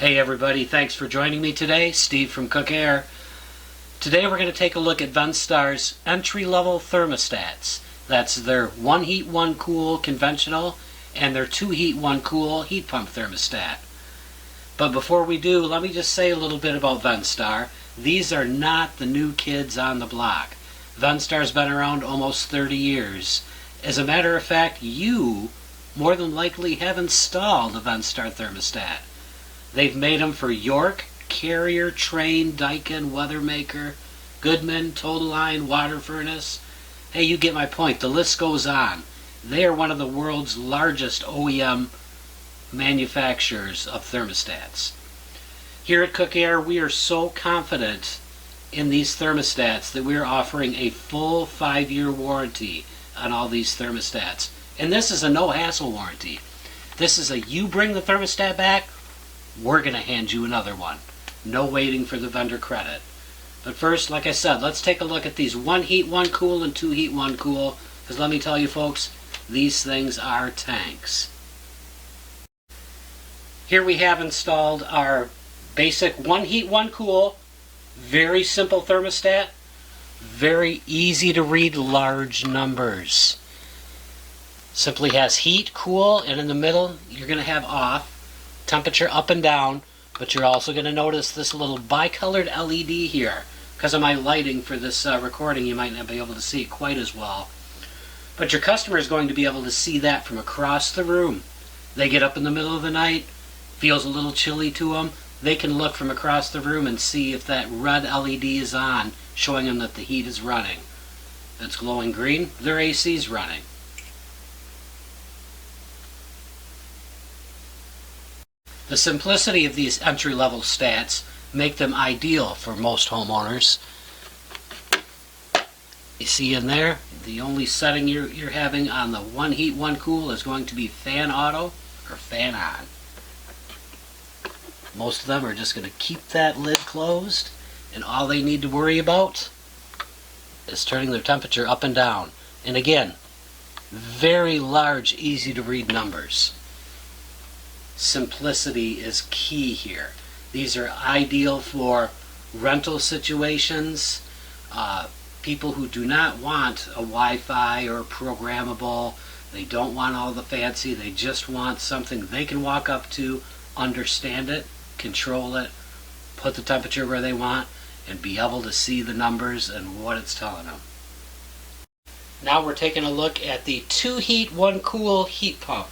Hey everybody, thanks for joining me today. Steve from Cook Air. Today we're going to take a look at Venstar's entry-level thermostats. That's their 1 heat, 1 cool conventional and their 2 heat, 1 cool heat pump thermostat. But before we do, let me just say a little bit about Venstar. These are not the new kids on the block. Venstar's been around almost 30 years. As a matter of fact, you more than likely have installed a Venstar thermostat. They've made them for York, Carrier, Trane, Daikin, Weathermaker, Goodman, Total Line, Water Furnace. Hey, you get my point. The list goes on. They are one of the world's largest OEM manufacturers of thermostats. Here at Cook Air, we are so confident in these thermostats that we are offering a full 5-year warranty on all these thermostats. And this is a no-hassle warranty. This is a you bring the thermostat back, we're going to hand you another one. No waiting for the vendor credit. But first, like I said, let's take a look at these 1 heat, 1 cool and 2 heat, 1 cool. Because let me tell you folks, these things are tanks. Here we have installed our basic 1 heat, 1 cool, very simple thermostat, very easy to read large numbers. Simply has heat, cool, and in the middle you're going to have off. Temperature up and down, but you're also going to notice this little bicolored LED here. Because of my lighting for this recording, you might not be able to see it quite as well. But your customer is going to be able to see that from across the room. They get up in the middle of the night, feels a little chilly to them, they can look from across the room and see if that red LED is on, showing them that the heat is running. If it's glowing green, their AC is running. The simplicity of these entry-level stats make them ideal for most homeowners. You see in there, the only setting you're having on the 1 heat, 1 cool is going to be fan auto or fan on. Most of them are just going to keep that lid closed, and all they need to worry about is turning their temperature up and down. And again, very large, easy to read numbers. Simplicity is key here. These are ideal for rental situations, people who do not want a Wi-Fi or programmable. They don't want all the fancy. They just want something they can walk up to, understand it, control it, put the temperature where they want, and be able to see the numbers and what it's telling them. Now we're taking a look at the 2 heat, 1 cool heat pump.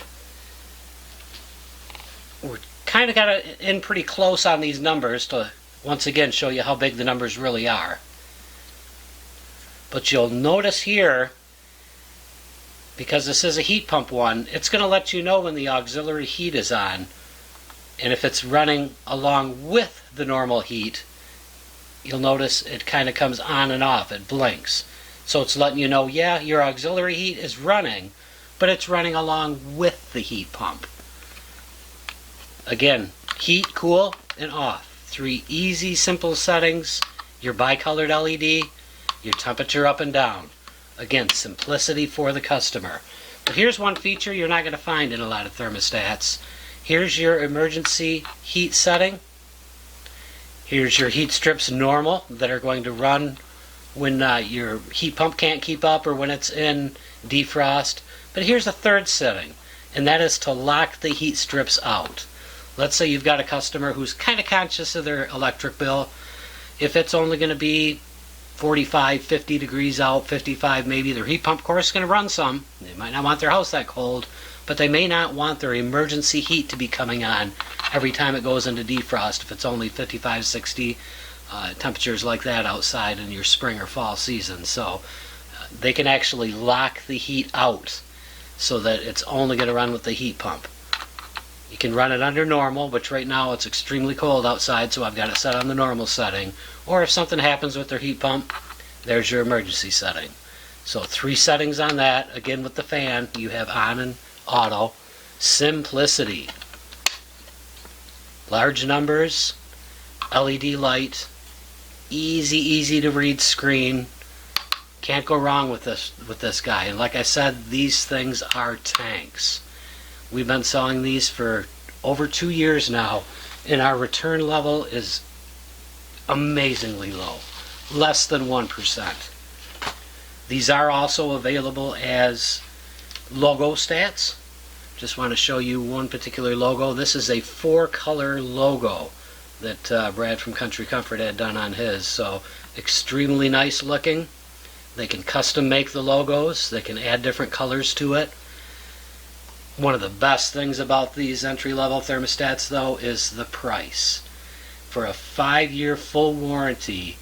We're kind of got it in pretty close on these numbers to once again show you how big the numbers really are. But you'll notice here, because this is a heat pump one, it's going to let you know when the auxiliary heat is on. And if it's running along with the normal heat, you'll notice it kind of comes on and off. It blinks. So it's letting you know, yeah, your auxiliary heat is running, but it's running along with the heat pump. Again, heat, cool, and off. 3 easy, simple settings. Your bicolored LED, your temperature up and down. Again, simplicity for the customer. But here's one feature you're not going to find in a lot of thermostats. Here's your emergency heat setting. Here's your heat strips normal that are going to run when your heat pump can't keep up or when it's in defrost. But here's a third setting, and that is to lock the heat strips out. Let's say you've got a customer who's kind of conscious of their electric bill. If it's only going to be 45, 50 degrees out, 55 maybe, their heat pump, of course, is going to run some. They might not want their house that cold, but they may not want their emergency heat to be coming on every time it goes into defrost if it's only 55, 60 temperatures like that outside in your spring or fall season. So they can actually lock the heat out so that it's only going to run with the heat pump. You can run it under normal, which right now it's extremely cold outside, so I've got it set on the normal setting. Or if something happens with their heat pump, there's your emergency setting. So 3 settings on that. Again, with the fan, you have on and auto. Simplicity. Large numbers, LED light, easy to read screen. Can't go wrong with this guy. And like I said, these things are tanks. We've been selling these for over 2 years now, And our return level is amazingly low, less than 1%. These are also available as logo stats. Just want to show you one particular logo. This is a 4-color logo that Brad from Country Comfort had done on his. So extremely nice looking. They can custom make the logos. They can add different colors to it. One of the best things about these entry-level thermostats, though, is the price. For a 5-year full warranty,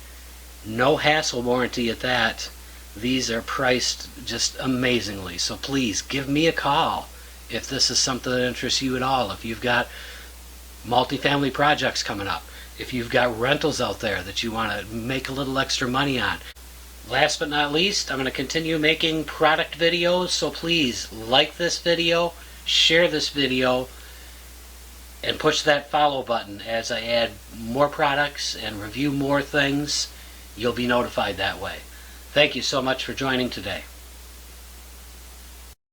no hassle warranty at that, these are priced just amazingly. So please give me a call if this is something that interests you at all. If you've got multifamily projects coming up, if you've got rentals out there that you want to make a little extra money on. Last but not least, I'm going to continue making product videos, so please like this video, share this video, and push that follow button as I add more products and review more things. You'll be notified that way. Thank you so much for joining today.